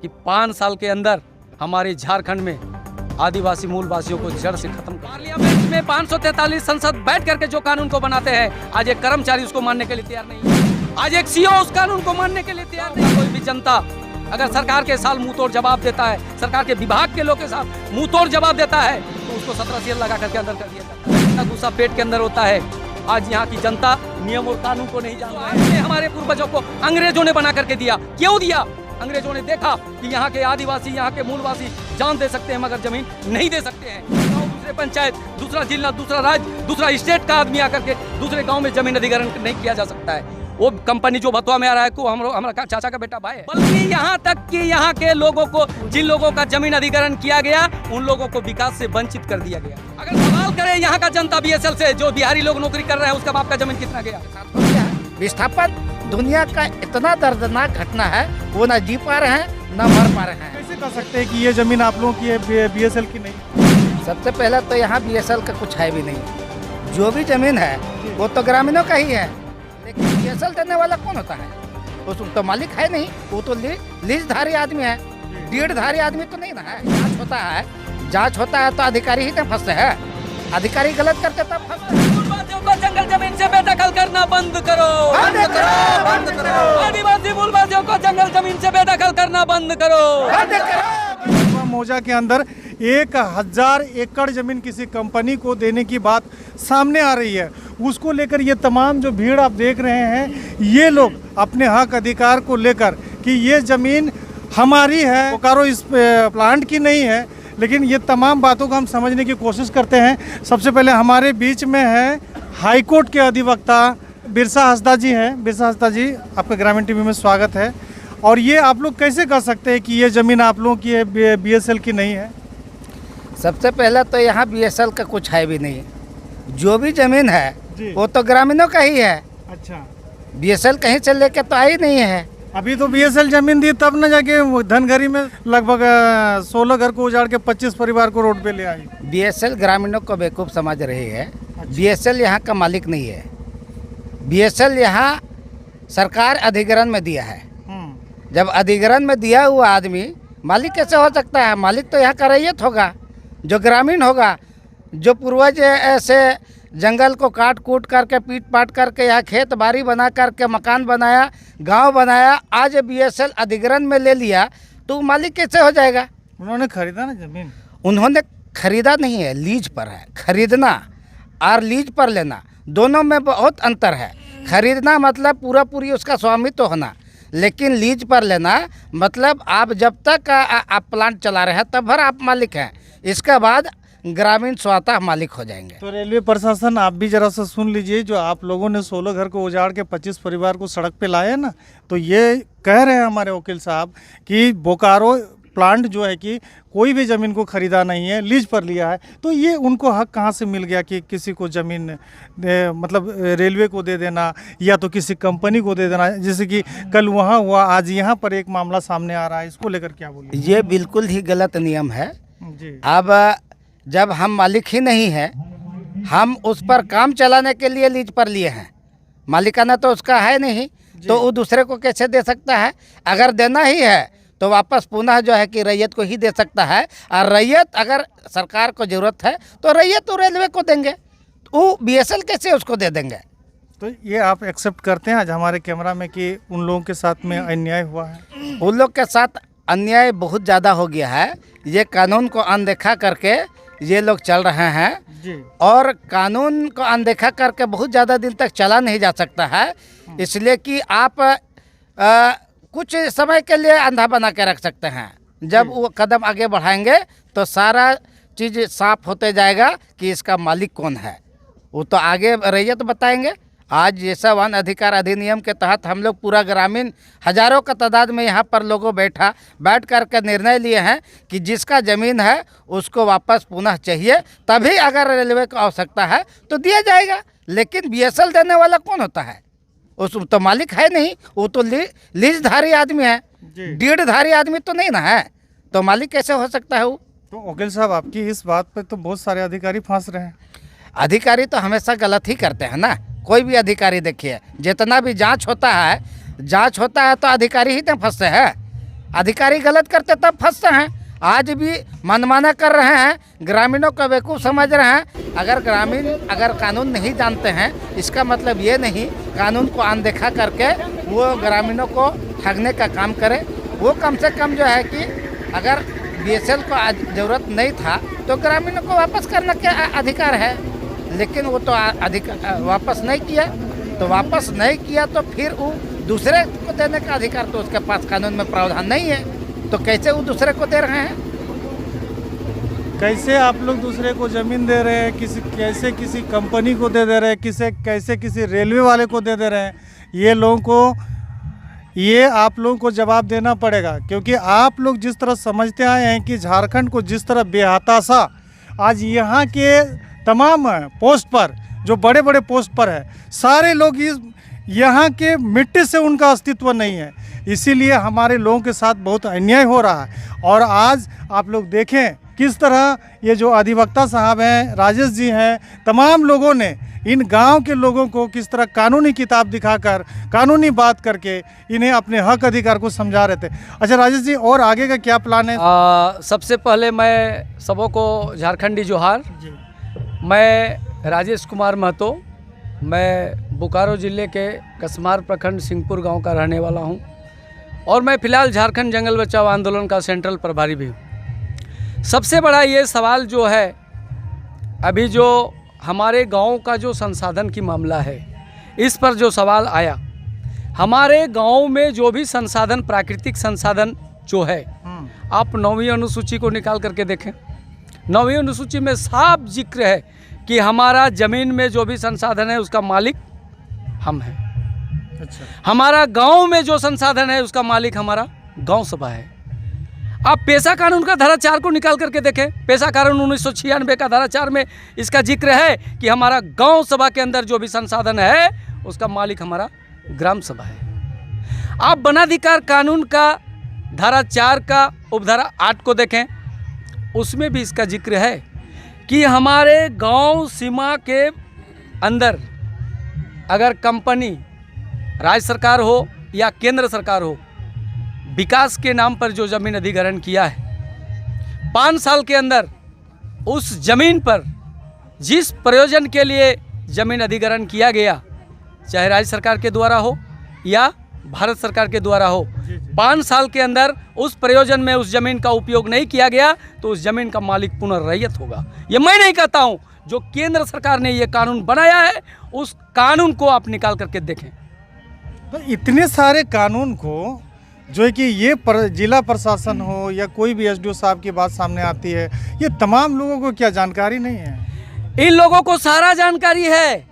कि 5 साल के अंदर हमारे झारखंड में आदिवासी मूलवासियों को जड़ से खत्म कर। पार्लियामेंट में 543 संसद बैठ करके जो कानून को बनाते हैं, आज एक कर्मचारी उसको मानने के लिए तैयार नहीं है। आज एक सीओ उस कानून को मानने के लिए तैयार नहीं है। कोई भी जनता अगर सरकार के साथ मुंह तोड़ जवाब देता है, सरकार के विभाग के लोग के साथ मुंह तोड़ जवाब देता है, तो उसको 17 सीएल लगा करके अंदर कर दिया जाता है। इतना गुस्सा पेट के अंदर होता है। आज यहाँ की जनता नियम और कानून को नहीं जान रहा है। हमारे पूर्वजों को अंग्रेजों ने बना करके दिया। क्यों दिया? अंग्रेजों ने देखा कि यहाँ के आदिवासी, यहाँ के मूलवासी जान दे सकते हैं मगर जमीन नहीं दे सकते हैं। दूसरे पंचायत, दूसरा जिला, दूसरा राज्य, दूसरा स्टेट का आदमी आकर के दूसरे गांव में जमीन अधिग्रहण नहीं किया जा सकता है। वो कंपनी जो भतवा में आ रहा है को हमारा चाचा का बेटा भाई है। बल्कि यहाँ तक कि यहाँ के लोगों को, जिन लोगों का जमीन अधिग्रहण किया गया, उन लोगों को विकास से वंचित कर दिया गया। अगर सवाल करें यहाँ का जनता बीएसएल से, जो बिहारी लोग नौकरी कर रहे हैं, उसका बाप का जमीन कितना गया? विस्थापन दुनिया का इतना दर्दनाक घटना है, वो ना जी पा रहे हैं ना मर पा रहे हैं। कैसे कह सकते हैं कि ये जमीन आप लोगों की है, बीएसएल की नहीं? सबसे पहले तो यहाँ बीएसएल का कुछ है भी नहीं। जो भी जमीन है वो तो ग्रामीणों का ही है, लेकिन बीएसएल देने वाला कौन होता है? उस तो मालिक है नहीं, वो तो लीजधारी आदमी है, डीडधारी आदमी तो नहीं ना है। जांच होता है तो अधिकारी ही तो फंसते हैं। अधिकारी गलत करते तब फंसते हैं। जंगल जमीन से बेदखल करना बंद करो, बंद करो, बंद करो। आदिवासी मूलवासियों को जंगल जमीन से बेदखल करना बंद करो, बंद करो। मौजा के अंदर 1000 एकड़ जमीन किसी कंपनी को देने की बात सामने आ रही है। उसको लेकर ये तमाम जो भीड़ आप देख रहे हैं, ये लोग अपने हक अधिकार को लेकर कि ये ज़मीन हमारी है, बोकारो इस प्लांट की नहीं है, लेकिन ये तमाम बातों को हम समझने की कोशिश करते हैं। सबसे पहले हमारे बीच में है हाईकोर्ट के अधिवक्ता बिरसा हंसदा जी हैं। बिरसा हंसदा जी, आपका ग्रामीण टीवी में स्वागत है। और ये आप लोग कैसे कह सकते हैं कि ये ज़मीन आप लोगों की है, बीएसएल की नहीं है? सबसे पहले तो यहाँ बीएसएल का कुछ है भी नहीं। जो भी जमीन है वो तो ग्रामीणों का ही है। अच्छा, बीएसएल कहीं से लेके तो आई नहीं है। अभी तो बीएसएल जमीन दी तब न जाके धनगरी में लगभग 16 घर को उजाड़ के 25 परिवार को रोड पे ले आई। बीएसएल ग्रामीणों को बेवकूफ़ समझ रही है। बीएसएल यहाँ का मालिक नहीं है। बीएसएल यहाँ सरकार अधिग्रहण में दिया है। जब अधिग्रहण में दिया हुआ आदमी मालिक कैसे हो सकता है? मालिक तो यहाँ का रैयत होगा, जो ग्रामीण होगा, जो पूर्वज ऐसे जंगल को काट कूट करके, पीट पाट करके यहाँ खेत बाड़ी बना करके मकान बनाया, गांव बनाया। आज बीएसएल अधिग्रहण में ले लिया तो मालिक कैसे हो जाएगा? उन्होंने खरीदा ना जमीन। उन्होंने खरीदा नहीं है, लीज पर है। खरीदना और लीज पर लेना दोनों में बहुत अंतर है। खरीदना मतलब पूरा पूरी उसका स्वामित्व होना, लेकिन लीज पर लेना मतलब आप जब तक आप प्लांट चला रहे हैं तब भर आप मालिक हैं, इसके बाद ग्रामीण स्वतः मालिक हो जाएंगे। तो रेलवे प्रशासन, आप भी जरा सा सुन लीजिए, जो आप लोगों ने 16 घर को उजाड़ के 25 परिवार को सड़क पे लाए ना, तो ये कह रहे हैं हमारे वकील साहब कि बोकारो प्लांट जो है कि कोई भी ज़मीन को ख़रीदा नहीं है, लीज पर लिया है। तो ये उनको हक कहाँ से मिल गया कि किसी को ज़मीन मतलब रेलवे को दे देना या तो किसी कंपनी को दे देना? जैसे कि कल वहाँ हुआ, आज यहाँ पर एक मामला सामने आ रहा है, इसको लेकर क्या बोलिए? ये बिल्कुल ही गलत नियम है जी। अब जब हम मालिक ही नहीं हैं, हम उस पर काम चलाने के लिए लीज पर लिए हैं, मालिकाना तो उसका है नहीं, तो वो दूसरे को कैसे दे सकता है? अगर देना ही है तो वापस पुनः जो है कि रैयत को ही दे सकता है। और रैयत अगर सरकार को ज़रूरत है तो रैयत तो रेलवे को देंगे, वो बीएसएल कैसे उसको दे देंगे? तो ये आप एक्सेप्ट करते हैं आज हमारे कैमरा में कि उन लोगों के साथ में अन्याय हुआ है? उन लोग के साथ अन्याय बहुत ज़्यादा हो गया है। ये कानून को अनदेखा करके ये लोग चल रहे हैं जी। और कानून को अनदेखा करके बहुत ज़्यादा दिन तक चला नहीं जा सकता है, इसलिए कि आप कुछ समय के लिए अंधा बना के रख सकते हैं। जब वो कदम आगे बढ़ाएंगे तो सारा चीज़ साफ होते जाएगा कि इसका मालिक कौन है। वो तो आगे रैयत बताएंगे। आज जैसा वन अधिकार अधिनियम के तहत हम लोग पूरा ग्रामीण हजारों का तादाद में यहाँ पर लोगों बैठ करके निर्णय लिए हैं कि जिसका ज़मीन है उसको वापस पुनः चाहिए, तभी अगर रेलवे को आवश्यकता है तो दिया जाएगा। लेकिन बीएसएल देने वाला कौन होता है? उस तो मालिक है नहीं, वो तो लीजधारी आदमी है, डीडधारी आदमी तो नहीं ना है, तो मालिक कैसे हो सकता है वो? तो वकील साहब, आपकी इस बात पे तो बहुत सारे अधिकारी फंस रहे हैं। अधिकारी तो हमेशा गलत ही करते हैं ना। कोई भी अधिकारी देखिए, जितना भी जांच होता है तो अधिकारी ही तो फंसते हैं। अधिकारी गलत करते तब फंसते हैं। आज भी मनमाना कर रहे हैं, ग्रामीणों को बेवकूफ़ समझ रहे हैं। अगर ग्रामीण अगर कानून नहीं जानते हैं, इसका मतलब ये नहीं कानून को अनदेखा करके वो ग्रामीणों को ठगने का काम करे। वो कम से कम जो है कि अगर बीएसएल को ज़रूरत नहीं था तो ग्रामीणों को वापस करने के अधिकार है, लेकिन वो तो वापस नहीं किया। तो वापस नहीं किया तो फिर वो दूसरे को देने का अधिकार तो उसके पास कानून में प्रावधान नहीं है, तो कैसे वो दूसरे को दे रहे हैं? कैसे आप लोग दूसरे को ज़मीन दे रहे हैं, कैसे किसी कंपनी को दे रहे हैं, कैसे किसी रेलवे वाले को दे रहे हैं? ये आप लोगों को जवाब देना पड़ेगा, क्योंकि आप लोग जिस तरह समझते आए हैं कि झारखंड को जिस तरह बेहताशा आज यहाँ के तमाम पोस्ट पर, जो बड़े बड़े पोस्ट पर है, सारे लोग यहाँ के मिट्टी से उनका अस्तित्व नहीं है। इसीलिए हमारे लोगों के साथ बहुत अन्याय हो रहा है। और आज आप लोग देखें किस तरह ये जो अधिवक्ता साहब हैं, राजेश जी हैं, तमाम लोगों ने इन गांव के लोगों को किस तरह कानूनी किताब दिखाकर, कानूनी बात करके इन्हें अपने हक अधिकार को समझा रहे थे। अच्छा राजेश जी, और आगे का क्या प्लान है? सबसे पहले मैं सबों को झारखंडी जोहार। मैं राजेश कुमार महतो, मैं बोकारो ज़िले के कसमार प्रखंड सिंहपुर गांव का रहने वाला हूं, और मैं फ़िलहाल झारखंड जंगल बचाओ आंदोलन का सेंट्रल प्रभारी भी हूं। सबसे बड़ा ये सवाल जो है, अभी जो हमारे गांव का जो संसाधन की मामला है, इस पर जो सवाल आया, हमारे गांव में जो भी संसाधन, प्राकृतिक संसाधन जो है, आप 9वीं अनुसूची को निकाल करके देखें। 9वीं अनुसूची में साफ जिक्र है कि हमारा ज़मीन में जो भी संसाधन है उसका मालिक हम हैं। अच्छा। हमारा गांव में जो संसाधन है उसका मालिक हमारा गांव सभा है। आप पेशा कानून का धारा 4 को निकाल करके देखें। पेशा कानून 1996 का धारा 4 में इसका जिक्र है कि हमारा गांव सभा के अंदर जो भी संसाधन है उसका मालिक हमारा ग्राम सभा है। आप वनाधिकार कानून का धारा 4 का उपधारा 8 को देखें, उसमें भी इसका जिक्र है कि हमारे गांव सीमा के अंदर अगर कंपनी, राज्य सरकार हो या केंद्र सरकार हो, विकास के नाम पर जो ज़मीन अधिग्रहण किया है, 5 साल के अंदर उस ज़मीन पर जिस प्रयोजन के लिए ज़मीन अधिग्रहण किया गया, चाहे राज्य सरकार के द्वारा हो या भारत सरकार के द्वारा हो, 5 साल के अंदर उस प्रयोजन में उस ज़मीन का उपयोग नहीं किया गया तो उस ज़मीन का मालिक पुनर्रैयत होगा। ये मैं नहीं कहता हूँ, जो केंद्र सरकार ने ये कानून बनाया है उस कानून को आप निकाल करके देखें। तो इतने सारे कानून को जो है कि ये जिला प्रशासन हो या कोई भी एसडीओ साहब की बात सामने आती है, ये तमाम लोगों को क्या जानकारी नहीं है? इन लोगों को सारा जानकारी है,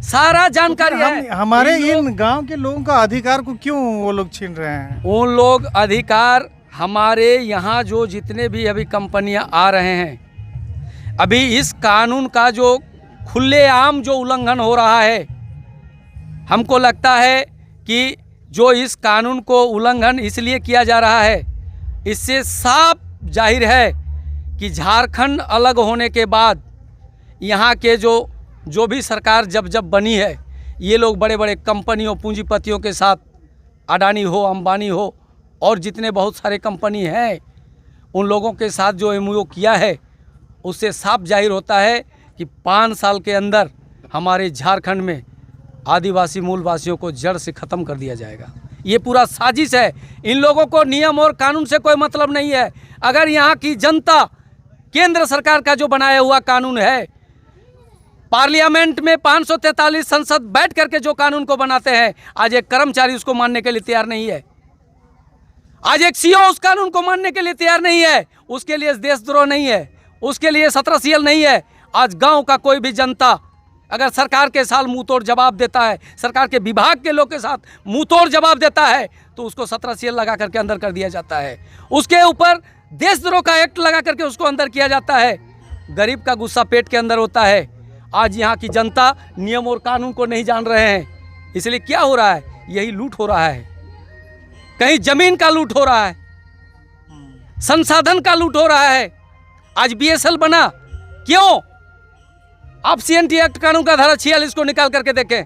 सारा जानकारी है। हमारे इन गांव के लोगों का अधिकार को क्यों वो लोग छीन रहे हैं? उन लोग अधिकार, हमारे यहाँ जो जितने भी अभी कंपनियां आ रहे हैं, अभी इस कानून का जो खुलेआम जो उल्लंघन हो रहा है, हमको लगता है कि जो इस कानून को उल्लंघन इसलिए किया जा रहा है, इससे साफ जाहिर है कि झारखंड अलग होने के बाद यहाँ के जो भी सरकार जब बनी है, ये लोग बड़े बड़े कंपनियों, पूंजीपतियों के साथ, अडानी हो, अंबानी हो और जितने बहुत सारे कंपनी हैं, उन लोगों के साथ जो एमओयू किया है, उससे साफ जाहिर होता है कि 5 साल के अंदर हमारे झारखंड में आदिवासी मूलवासियों को जड़ से ख़त्म कर दिया जाएगा। ये पूरा साजिश है। इन लोगों को नियम और कानून से कोई मतलब नहीं है। अगर यहाँ की जनता केंद्र सरकार का जो बनाया हुआ कानून है, पार्लियामेंट में 543 संसद बैठ करके जो कानून को बनाते हैं, आज एक कर्मचारी उसको मानने के लिए तैयार नहीं है। आज एक सीओ उस कानून को मानने के लिए तैयार नहीं है। उसके लिए देशद्रोह नहीं है, उसके लिए 17 सीएल नहीं है। आज गांव का कोई भी जनता अगर सरकार के साथ मुंह तोड़ जवाब देता है, सरकार के विभाग के लोग के साथ मुंह तोड़ जवाब देता है, तो उसको 17 सीएल लगा करके अंदर कर दिया जाता है। उसके ऊपर देशद्रोह का एक्ट लगा करके उसको अंदर किया जाता है। गरीब का गुस्सा पेट के अंदर होता है। आज यहाँ की जनता नियम और कानून को नहीं जान रहे हैं, इसलिए क्या हो रहा है? यही लूट हो रहा है। कहीं जमीन का लूट हो रहा है, संसाधन का लूट हो रहा है। आज बीएसएल बना क्यों? आप सीएनटी एक्ट कानून का धारा 46 को निकाल करके देखें।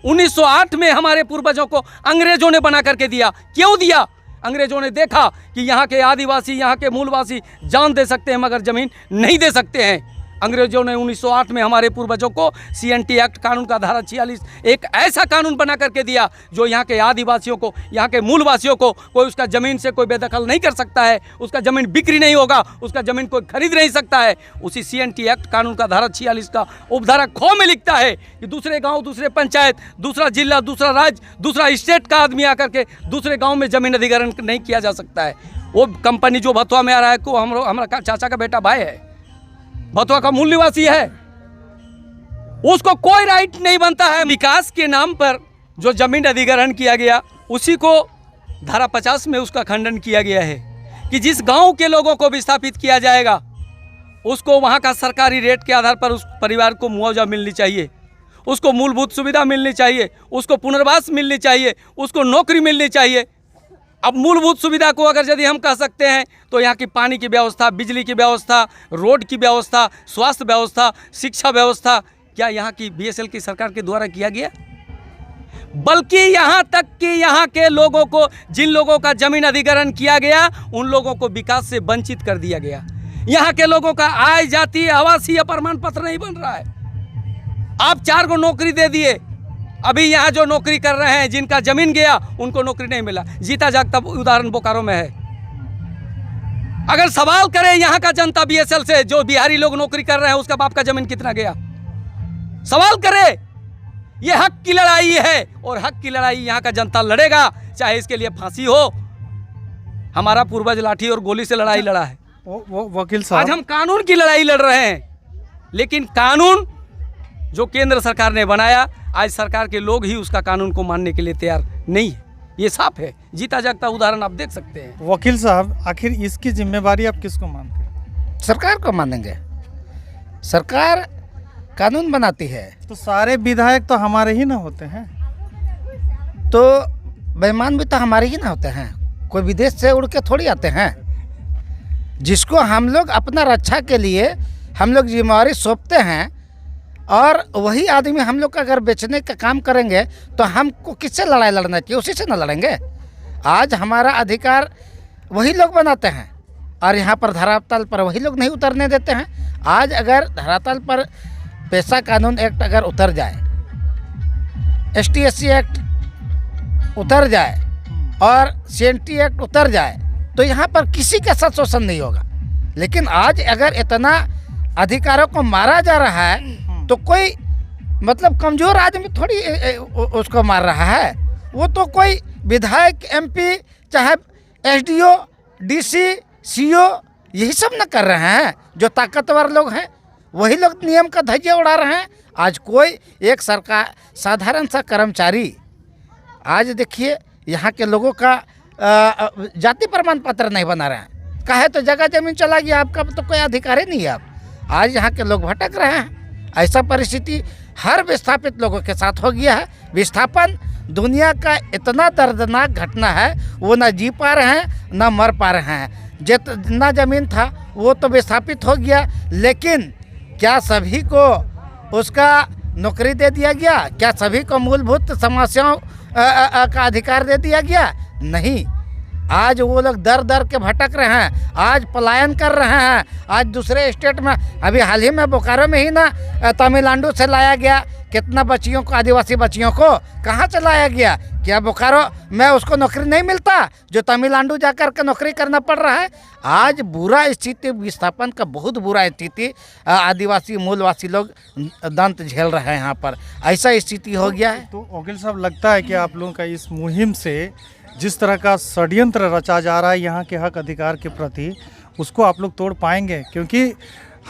1908 में हमारे पूर्वजों को अंग्रेजों ने बना करके दिया। क्यों दिया? अंग्रेजों ने देखा कि यहाँ के आदिवासी, यहाँ के मूलवासी जान दे सकते हैं मगर ज़मीन नहीं दे सकते हैं। अंग्रेजों ने 1908 में हमारे पूर्वजों को CNT एक्ट कानून का धारा 46 एक ऐसा कानून बना करके दिया जो यहाँ के आदिवासियों को, यहाँ के मूलवासियों को कोई उसका ज़मीन से कोई बेदखल नहीं कर सकता है, उसका ज़मीन बिक्री नहीं होगा, उसका ज़मीन कोई खरीद नहीं सकता है। उसी CNT एक्ट कानून का धारा 46 का उपधारा ख में लिखता है कि दूसरे गाँव, दूसरे पंचायत, दूसरा जिला, दूसरा राज्य, दूसरा स्टेट का आदमी आकर के दूसरे गाँव में ज़मीन अधिग्रहण नहीं किया जा सकता है। वो कंपनी जो भतवा में आ रहा है को हमारा चाचा का बेटा भाई है, भतवा का मूल निवासी है, उसको कोई राइट नहीं बनता है। विकास के नाम पर जो जमीन अधिग्रहण किया गया उसी को धारा 50 में उसका खंडन किया गया है कि जिस गांव के लोगों को विस्थापित किया जाएगा उसको वहां का सरकारी रेट के आधार पर उस परिवार को मुआवजा मिलनी चाहिए, उसको मूलभूत सुविधा मिलनी चाहिए, उसको पुनर्वास मिलनी चाहिए, उसको नौकरी मिलनी चाहिए। अब मूलभूत सुविधा को अगर यदि हम कह सकते हैं तो यहाँ की पानी की व्यवस्था, बिजली की व्यवस्था, रोड की व्यवस्था, स्वास्थ्य व्यवस्था, शिक्षा व्यवस्था क्या यहाँ की BSL की सरकार के द्वारा किया गया? बल्कि यहाँ तक कि यहाँ के लोगों को, जिन लोगों का जमीन अधिग्रहण किया गया उन लोगों को विकास से वंचित कर दिया गया। यहाँ के लोगों का आय, जाति, आवासीय प्रमाण पत्र नहीं बन रहा है। आप 4 को नौकरी दे दिए, अभी यहाँ जो नौकरी कर रहे हैं जिनका जमीन गया उनको नौकरी नहीं मिला। जीता जागता उदाहरण बोकारो में है। अगर सवाल करें यहाँ का जनता BSL से, जो बिहारी लोग नौकरी कर रहे हैं उसका बाप का जमीन कितना गया, सवाल करें। ये हक की लड़ाई है और हक की लड़ाई यहाँ का जनता लड़ेगा, चाहे इसके लिए फांसी हो। हमारा पूर्वज लाठी और गोली से लड़ाई लड़ा है। वकील साहब, आज हम कानून की लड़ाई लड़ रहे हैं, लेकिन कानून जो केंद्र सरकार ने बनाया आज सरकार के लोग ही उसका कानून को मानने के लिए तैयार नहीं है। ये साफ है, जीता जागता उदाहरण आप देख सकते हैं। वकील साहब, आखिर इसकी जिम्मेवारी आप किसको मानते हैं? सरकार को मानेंगे। सरकार कानून बनाती है तो सारे विधायक तो हमारे ही ना होते हैं, तो बेईमान भी तो हमारे ही ना होते हैं। कोई विदेश से उड़ के थोड़ी आते हैं। जिसको हम लोग अपना रक्षा के लिए हम लोग जिम्मेवारी सौंपते हैं और वही आदमी हम लोग का अगर बेचने का काम करेंगे तो हमको किससे लड़ाई लड़ना चाहिए? उसी से ना लड़ेंगे। आज हमारा अधिकार वही लोग बनाते हैं और यहाँ पर धरातल पर वही लोग नहीं उतरने देते हैं। आज अगर धरातल पर पेशा कानून एक्ट अगर उतर जाए, ST/SC एक्ट उतर जाए और CNT एक्ट उतर जाए तो यहाँ पर किसी के साथ शोषण नहीं होगा। लेकिन आज अगर इतना अधिकारों को मारा जा रहा है तो कोई मतलब कमज़ोर आदमी थोड़ी उसको मार रहा है। वो तो कोई विधायक, MP, चाहे SDO, DC, CO यही सब न कर रहे हैं। जो ताकतवर लोग हैं वही लोग नियम का धज्जियां उड़ा रहे हैं। आज कोई एक सरकार साधारण सा कर्मचारी, आज देखिए यहाँ के लोगों का जाति प्रमाण पत्र नहीं बना रहे हैं। कहे तो जगह जमीन चला गया, आपका तो कोई अधिकार ही नहीं है। आप आज यहाँ के लोग भटक रहे हैं। ऐसा परिस्थिति हर विस्थापित लोगों के साथ हो गया है। विस्थापन दुनिया का इतना दर्दनाक घटना है, वो ना जी पा रहे हैं ना मर पा रहे हैं। जितना ज़मीन था वो तो विस्थापित हो गया, लेकिन क्या सभी को उसका नौकरी दे दिया गया? क्या सभी को मूलभूत समस्याओं का अधिकार दे दिया गया? नहीं। आज वो लोग दर दर के भटक रहे हैं, आज पलायन कर रहे हैं। आज दूसरे स्टेट में, अभी हाल ही में बोकारो में ही ना तमिलनाडु से लाया गया कितना बच्चियों को, आदिवासी बच्चियों को कहाँ से लाया गया? क्या बोकारो में उसको नौकरी नहीं मिलता जो तमिलनाडु जाकर के नौकरी करना पड़ रहा है? आज बुरा स्थिति, विस्थापन का बहुत बुरा स्थिति आदिवासी मूलवासी लोग दंत झेल रहे हैं। यहाँ पर ऐसा स्थिति हो गया है। तो वकील साहब, लगता है कि आप लोगों का इस मुहिम से जिस तरह का षड्यंत्र रचा जा रहा है यहाँ के हक अधिकार के प्रति, उसको आप लोग तोड़ पाएंगे? क्योंकि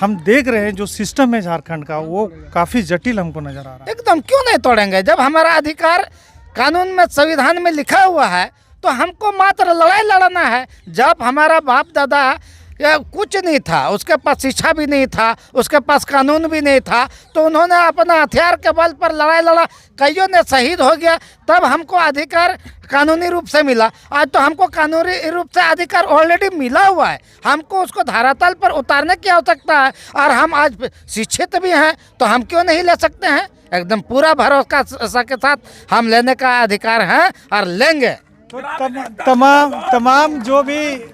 हम देख रहे हैं जो सिस्टम है झारखंड का, वो काफ़ी जटिल हमको नज़र आ रहा है। एकदम क्यों नहीं तोड़ेंगे? जब हमारा अधिकार कानून में, संविधान में लिखा हुआ है तो हमको मात्र लड़ाई लड़ना है। जब हमारा बाप दादा कुछ नहीं था, उसके पास शिक्षा भी नहीं था, उसके पास कानून भी नहीं था, तो उन्होंने अपना हथियार के बल पर लड़ाई लड़ा, कईयों ने शहीद हो गया, तब हमको अधिकार कानूनी रूप से मिला। आज तो हमको कानूनी रूप से अधिकार ऑलरेडी मिला हुआ है, हमको उसको धरातल पर उतारने की आवश्यकता है। और हम आज शिक्षित भी हैं तो हम क्यों नहीं ले सकते हैं? एकदम पूरा भरोसा के साथ हम लेने का अधिकार है और लेंगे। तो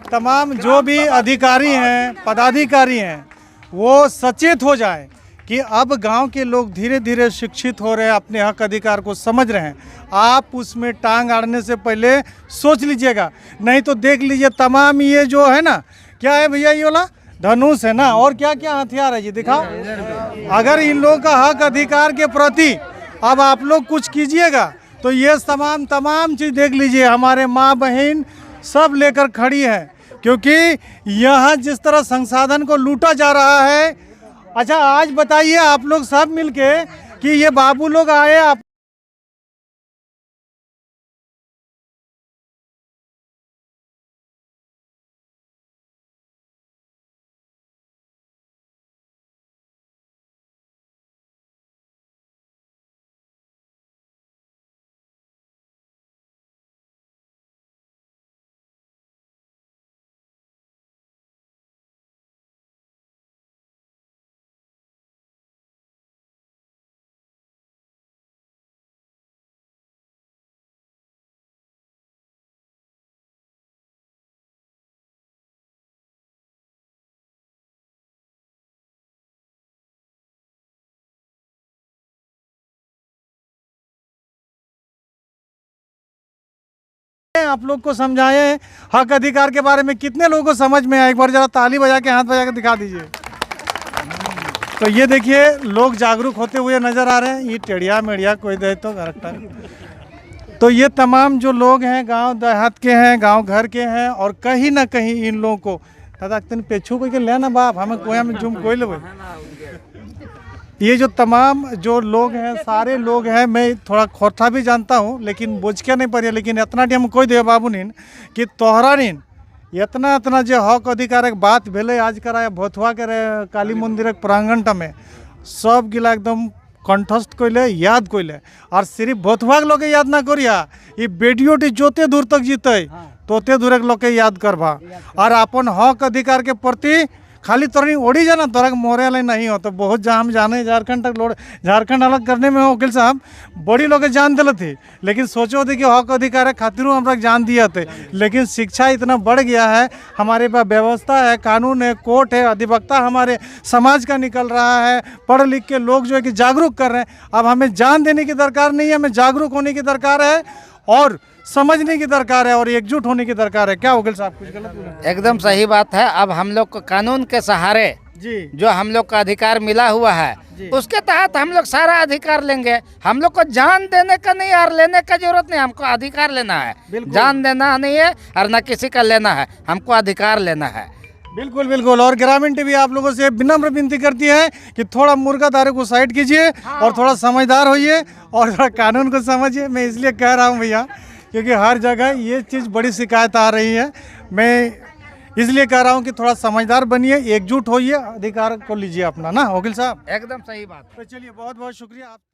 तमाम जो भी अधिकारी हैं, पदाधिकारी हैं, वो सचेत हो जाए कि अब गांव के लोग धीरे धीरे शिक्षित हो रहे हैं, अपने हक अधिकार को समझ रहे हैं। आप उसमें टांग अड़ने से पहले सोच लीजिएगा, नहीं तो देख लीजिए तमाम ये जो है ना, क्या है भैया ये वाला धनुष है ना, और क्या क्या हथियार है ये दिखाओ। अगर इन लोगों का हक अधिकार के प्रति अब आप लोग कुछ कीजिएगा तो ये तमाम चीज़ देख लीजिए, हमारे माँ बहन सब लेकर खड़ी है, क्योंकि यहाँ जिस तरह संसाधन को लूटा जा रहा है। अच्छा आज बताइए आप लोग सब मिलके कि ये बाबू लोग आए आप लोग को समझाए हक अधिकार के बारे में, कितने लोगों को समझ में आया? एक बार जरा ताली बजा के हाथ बजा के दिखा दीजिए। तो ये देखिए लोग जागरूक होते हुए नजर आ रहे हैं। ये टेढ़िया मेढ़िया कोई दे तो करेक्टर। तो ये तमाम जो लोग हैं गांव देहात के हैं, गांव घर के हैं, और कहीं ना कहीं इन लोगों को दादा तेन पेछू कोई के लेना बाप हमें कोया में जुम कोई ले। ये जो तमाम जो लोग हैं, सारे लोग हैं, मैं थोड़ा खोटा भी जानता हूँ लेकिन बुझ के नहीं पड़े, लेकिन इतना हम कोई दे बाबू नीन कि तोहरा नीन इतना जो हक अधिकार बात भेले आज कराए भोथुआ के काली मंदिर प्रांगण में सब गिला एकदम कंठस्थ कोइले याद कोइले। और सिर्फ भोथुआ के लोग याद ना करिया, ये बेडियोटी जोते दूर तक जीते तोते दूर के लोग के याद करवा। और अपन हक अधिकार के प्रति खाली तोरनी ओढ़ी जाना तोरा मोरे वाले नहीं हो। तो बहुत जहाँ हम जाने झारखंड तक लोड झारखंड अलग करने में वकील साहब बड़ी लोग जान दिले थे, लेकिन सोचो थे कि हक अधिकार खातिरों हम लोग जान दिया थे। लेकिन शिक्षा इतना बढ़ गया है, हमारे पास व्यवस्था है, कानून है, कोर्ट है, अधिवक्ता हमारे समाज का निकल रहा है, पढ़ लिख के लोग जो है कि जागरूक कर रहे हैं। अब हमें जान देने की दरकार नहीं है, हमें जागरूक होने की दरकार है और समझने की दरकार है और एकजुट होने की दरकार है। क्या वकील साहब कुछ गलत बोला? एकदम सही बात है। अब हम लोग को कानून के सहारे जी जो हम लोग का अधिकार मिला हुआ है उसके तहत हम लोग सारा अधिकार लेंगे। हम लोग को जान देने का नहीं और लेने का जरूरत नहीं, हमको अधिकार लेना है। जान देना नहीं है और न किसी का लेना है, हमको अधिकार लेना है। बिल्कुल बिल्कुल। और ग्रामीण टीवी आप लोगों से विनम्र विनती करती है कि थोड़ा मुर्गादारों को साइड कीजिए और थोड़ा समझदार होइए और थोड़ा कानून को समझिए। मैं इसलिए कह रहा हूँ भैया क्योंकि हर जगह ये चीज़ बड़ी शिकायत आ रही है। मैं इसलिए कह रहा हूँ कि थोड़ा समझदार बनिए, एकजुट होइए, अधिकार को लीजिए अपना ना वकील साहब। एकदम सही बात। तो चलिए बहुत बहुत शुक्रिया आप